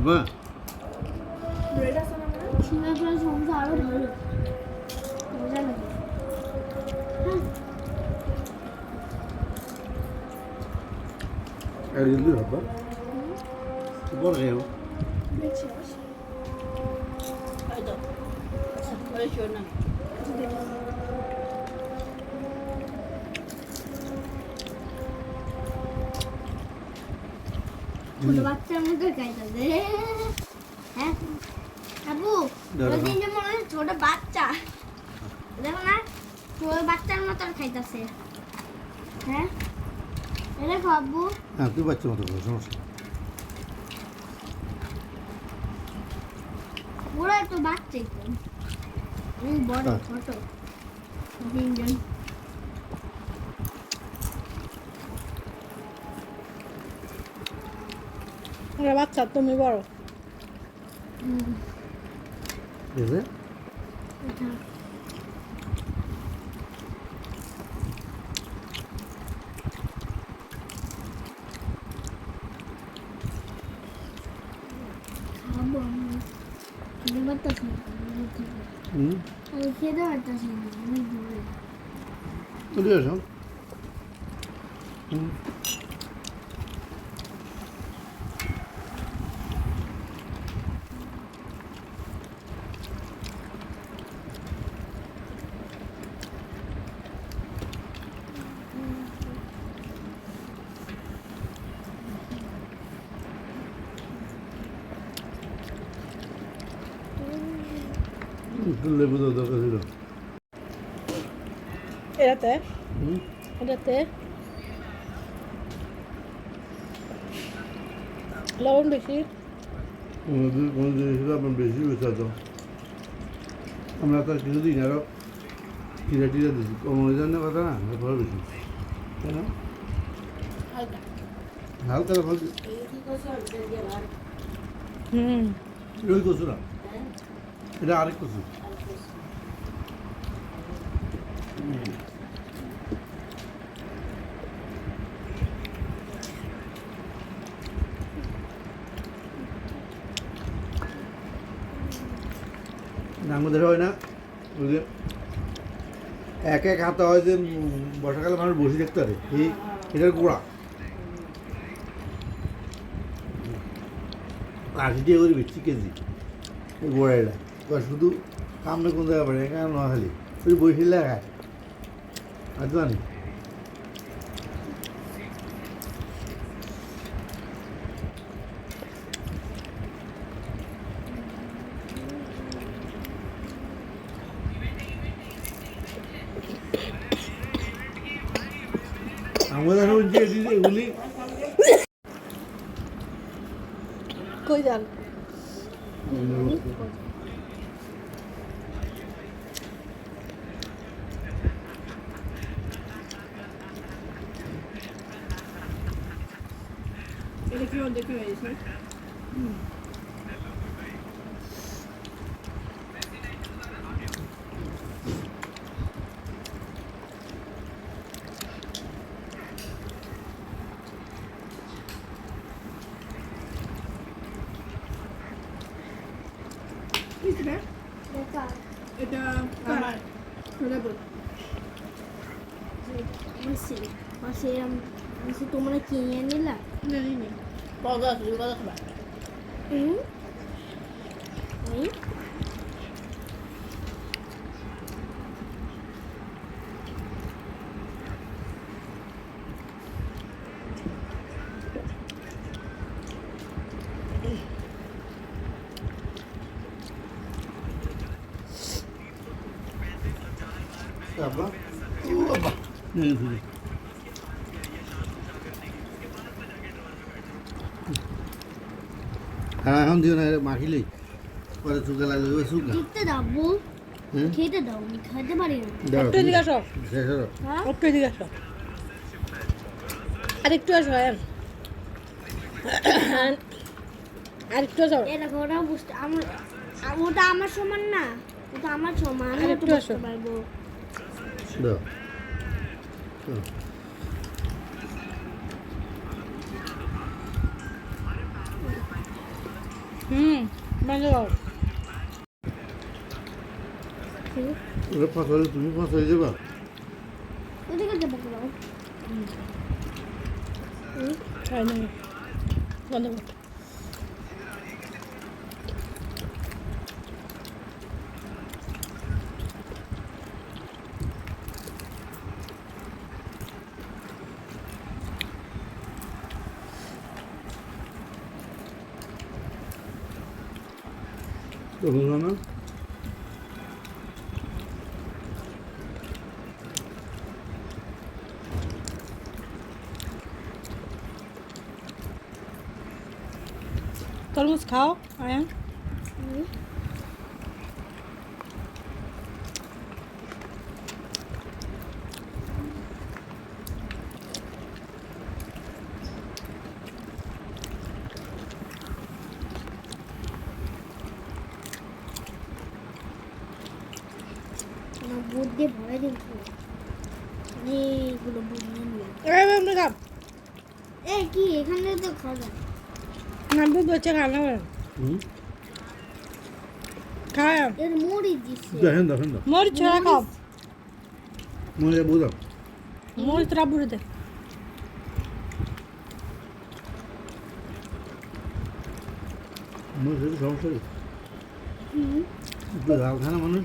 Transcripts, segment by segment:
মা ব্রেড আছে না মানে সিঙ্গাপুরের সমস্যা আরো ভালো মজা লাগে আর জলদি হবে বড় গেও দেখছিস এই তো ওই শোন না ছোট বাচ্চার মধ্যে খাইতেছে হ্যাঁ আবু ওই দিন যেমন ওই ছোট বাচ্চা দেখো না ছোট বাচ্চার মতো খাইতেছে হ্যাঁ এটা খাবো হ্যাঁ তুই বাচ্চা মতো করো সমস্যা ওরা তো বাচ্চাই তো বড় ছোট তিনজন ওরা বাচ্চা তুমি বড় ঠিক আছে এটা খাবো আমি খেতে পারতেছি না আমি খেতে পারতেছি না আমি দূরে চলে আসো একটু লেবু দেওয়া দরকার ছিল এটাতে এটাতে লবণ বেশি কোনো জিনিস আপনার বেশি হয়েছে তো আমরা তো কিছু দিন আরও টিরা টিরা দিচ্ছি কমে জানে কথা না এরপরে বেশি তাই না হালকা হালকা ভালো ওই কচু না এটা আরেক কচু আমাদের হয় না ওই যে এক এক হাতে হয় যে বর্ষাকালে মানুষ বসে দেখতে পারে এই এটার গোড়া 80 টাকা করে বেশি কেজি এই গোড়া এটা শুধু সামনে কোন জায়গা পড়ে এখানে নোয়াখালী ওই বসিলে খায় আর জানি আমাদের যে এগুলি কই যান এটা কি দেখে হয়েছে দেখা এটা আমার ছোলা বল মাসি মাসি মাসি তোমরা কিনে নিলা জানি নি কত খাবার এই Apa? হ্যাঁ এখন দিও না মাখিলেই পরে চুকা লাগবে ওই চুকা খেতে দাও বউ খেতে দাও আমি খেতে পারি না একটু এদিকে আসো শেষ হলো হ্যাঁ একটু এদিকে আসো আরেকটু আসো আরেকটু আসো এ দেখো ওটা বুঝতে ওটা আমার সমান না ওটা আমার সমান আমি আরেকটু একটু আসো। বুঝতে পারবো দাও মানে ওরা ফাঁসালে তুমি ফাঁসাই যাবা ওদিকে যাবো কেন? খাই না বন্ধ কর তখন না তরমুজ খাও আয়া আমার বুট দিয়ে ভরে দিন এইগুলো বুট নিয়ে নিলাম। আমরা খাব এই কি এখানে তো খাওয়া যায় না দুধ বাচ্চা খানা হবে হুম খায় এর মুড়ি দিচ্ছে দেখেন দেখেন না মরিচ ছাড়া খাও মনে বোঝাম মরিচ তোরা বুড়ে দে মনে সেটা সমস্যা নেই হুম একটু ঝাল খায় না মানুষ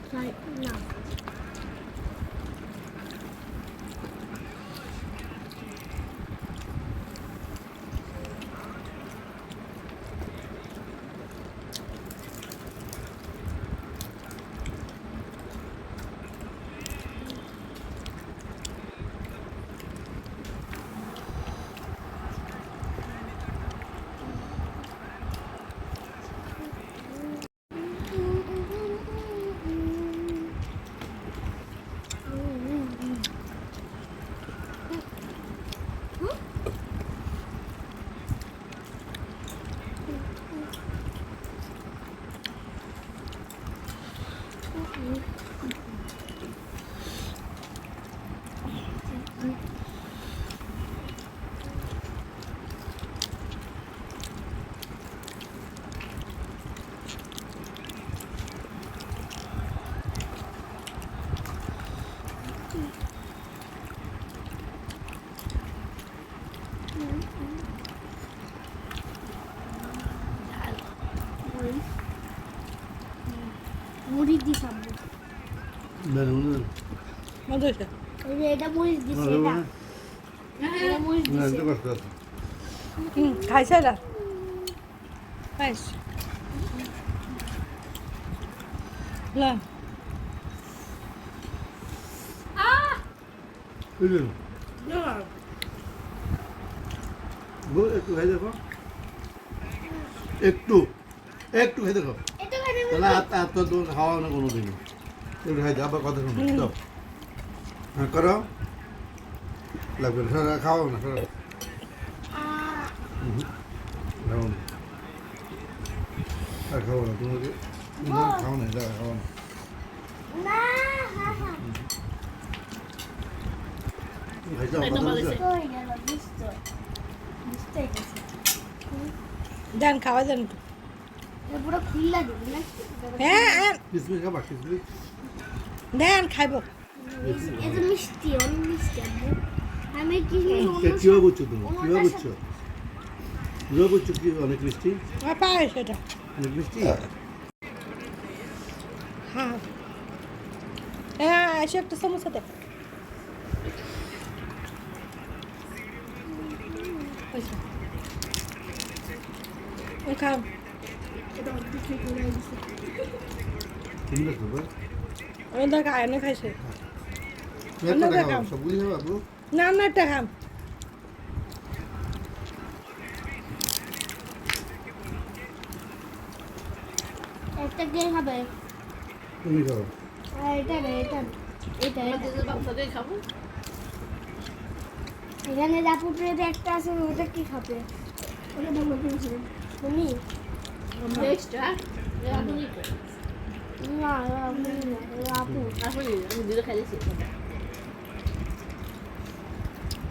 খাই না মুড়ি দি খাবো দেন দেন মজা হয়েছে এই যে এটা মরিচ দিচ্ছে এটা মরিচ না দিচ্ছে এটা কষ্ট আছে খাইছে এটা খাইস লা বুঝলেন বল একটু খাই দেখো একটু একটু খাই দেখো এটা খাবে তাহলে আর তো খাওয়া না কোনো দিনই একটু খাই আবার কথা শুনো তো হ্যাঁ করো লাগবে না সারা খাওয়াও না সারা খাও না আর খাও না তোমাকে খাও না এটা খাও না না হ্যাঁ হ্যাঁ খাই যাও কথা বলছো কই গেল বুঝতো বুঝতে গেছে দেন খাওয়া দেন একটু। এটা পুরো খুললা দিবি না হ্যাঁ হ্যাঁ কিসমিস খাবা কিসমিস দেন খাইব এটা মিষ্টি অনেক মিষ্টি আম্মু আমি কি কিভাবে বুঝছো তুমি কিভাবে বুঝছো কিভাবে বুঝছো কি অনেক মিষ্টি আর পায়েস এটা অনেক মিষ্টি হ্যাঁ হ্যাঁ এসে একটা সমস্যা দেখ খাও তুমি দেখো বা ওদের খায় না খাইছে একটা খাও সবগুলি খাও আপু না না একটা খাম একটা কে খাবে তুমি খাও আর এটা রে এটা এটা এখানে রাপুটের একটা আছে ওটা কি খাবে ওটা ভালো করেছে তুমি না আপনি না আপু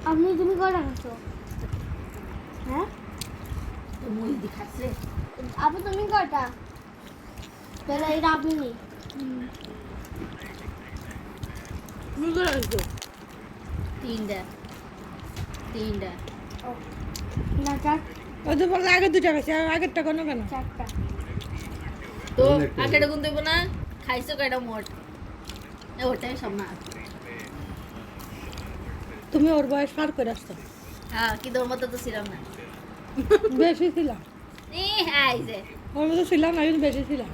আপনি তুমি কটা খাচ্ছো হ্যাঁ মুই দেখাচ্ছে আপু তুমি কয়টা তাহলে এটা আপনি বুঝতে পারছো তিনটা তিনটা না চার ওই তো বললে আগে দুটা খাইছে আর আগেরটা কোনো কেন চারটা তো অনেকটা। আগেটা গুনতে না খাইছো কয়টা মোট ওটাই সব না তুমি ওর বয়স পার করে আসছো হ্যাঁ কিন্তু ওর মতো তো ছিলাম না বেশি ছিলাম হ্যাঁ এই যে ওর মতো ছিলাম না কিন্তু বেশি ছিলাম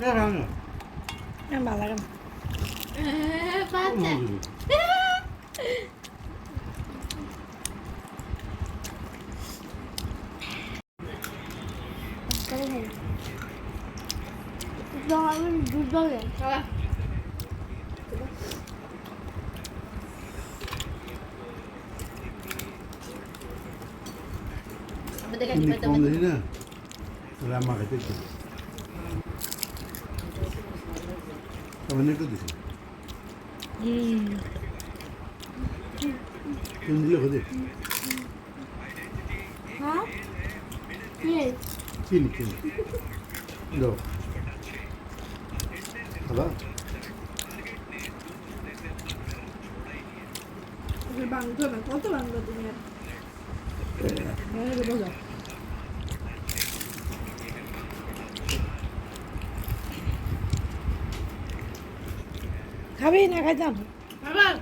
না না না আমার ভালো লাগে না বাচ্চা দুধ দলে আমি দেখে তুমি কম দেখি না তাহলে আমার খাইতে একটু একটু দিছি তুমি দিলে খেতে হ্যাঁ কি চিনি চিনি দাও খাবা বাংলো না কত বাংলো তুমি আর বোঝা খাবি না খাইতাম আবার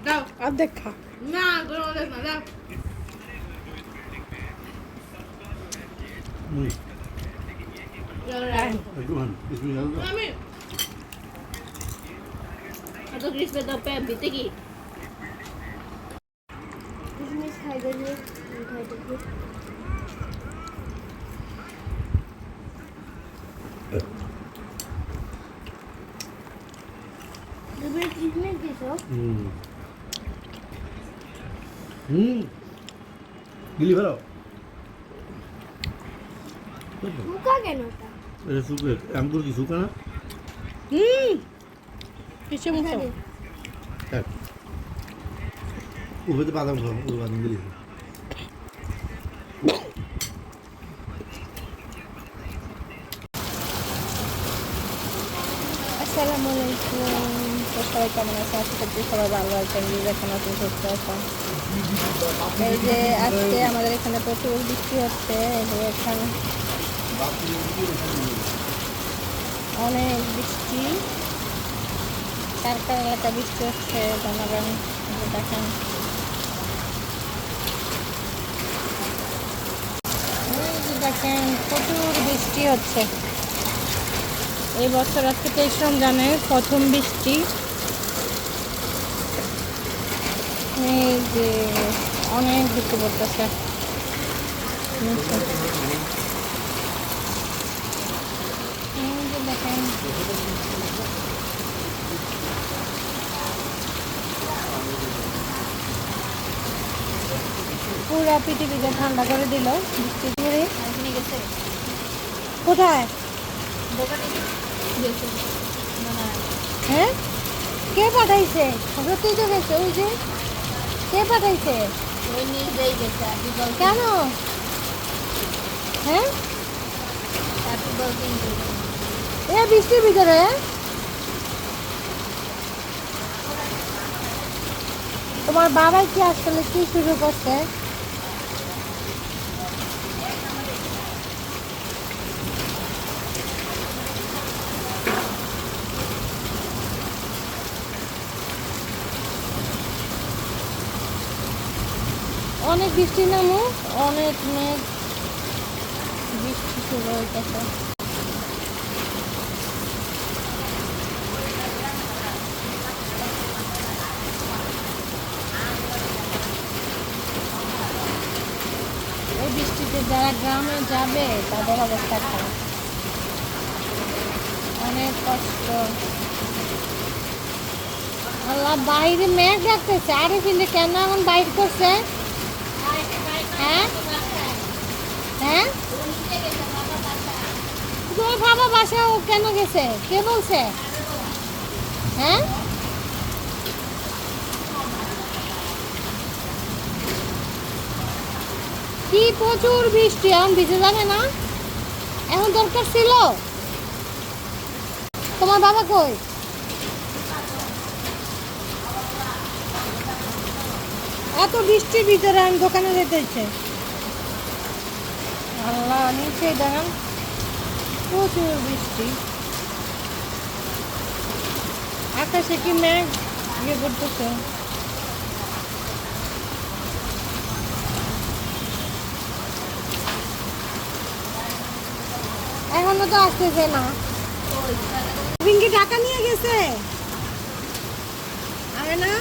দাও আর দেখ খা না গরম দেখ না দাও একটু খান বিসমিল্লাহ দাও আমি এত ক্রিসপে দাও প্যাপ দিতে কি কিসমিস খাই দিলি খাই দিলি তুমি কিসমিস দিছো হুম হুম গিলি ফেলো মুখা কেন ওটা এটা শুকে আঙ্গুর কি শুকা না কিসে মুখো এক উপরে বাদাম খাও উপরে বাদাম দিলি আসসালামু আলাইকুম তো সবাই কেমন আছে আশা করছি সবাই ভালো আছেন এখন আপনি সুস্থ আছেন এই যে আজকে আমাদের এখানে প্রচুর বৃষ্টি হচ্ছে এই যে এখানে অনেক বৃষ্টি কার কার এলাকা বৃষ্টি হচ্ছে জানাবেন এই যে দেখেন এই যে দেখেন প্রচুর বৃষ্টি হচ্ছে এই বছর আজকে 23 রমজানের প্রথম বৃষ্টি এই যে অনেক বৃষ্টি পড়তেছে এই যে দেখেন পুরা পৃথিবীতে ঠান্ডা করে দিল বৃষ্টি ধরে এখানে গেছে কোথায় দোকানে গেছে না হ্যাঁ কে পাঠাইছে সত্যিই তো গেছে ওই যে কে পাঠাইছে ওই নিজেই গেছে আপনি বল কেন হ্যাঁ আপনি বলছেন এ বৃষ্টির ভিতরে তোমার বাবা কি আসলে কি শুরু করছে অনেক বৃষ্টি নামো অনেক মেঘ বৃষ্টি শুরু হইতেছে এই বৃষ্টিতে যারা গ্রামে যাবে তাদের অবস্থা খারাপ অনেক কষ্ট আল্লাহ বাইরে মেঘ ডাকতেছে, আরে কিন্তু কেন এমন বাইর করছে? হ্যাঁ হ্যাঁ, তোর বাবা বাসা ও কেন গেছে, কে বলছে? হ্যাঁ, কি প্রচুর বৃষ্টি, এখন ভিজে যাবে না? এখন দরকার ছিল? তোমার বাবা কই? এত বৃষ্টির ভিতরে আমি দোকানে যেতে ইচ্ছে। আল্লাহ, নিচে দেখেন প্রচুর বৃষ্টি, আকাশে কি মেঘ ইয়ে করতেছে। এখনো তো আসতেছে না। পিঙ্কি টাকা নিয়ে গেছে, আরে না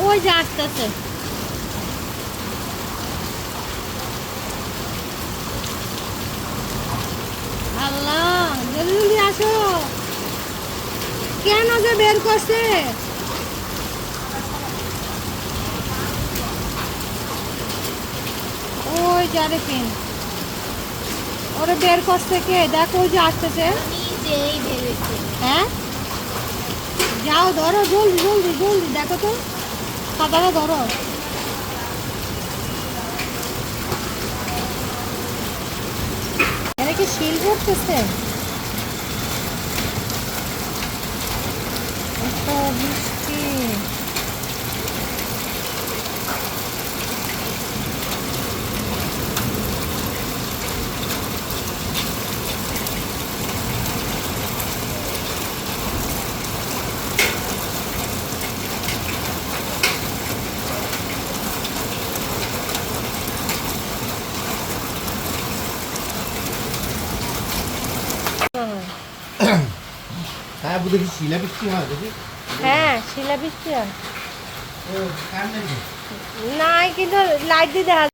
ওই যে আসতেছে। আল্লাহ, জলদি আসো, কেন যে বের করছে? ওই যারে পিন ওরে বের করছে কে? দেখো ওই যে আসতেছে। নিজেই ভেবেছি। হ্যাঁ, যাও ধরো, জলদি জলদি জলদি, দেখো তো খাবারও ধরো। এরা কি শিল করতেছে? এত বৃষ্টি, হ্যাঁ দেখি শিলা বৃষ্টি হয় দেখি। হ্যাঁ শিলা বৃষ্টি হয় ও কার নাকি? নাই, কিন্তু লাইট দিয়ে দেখা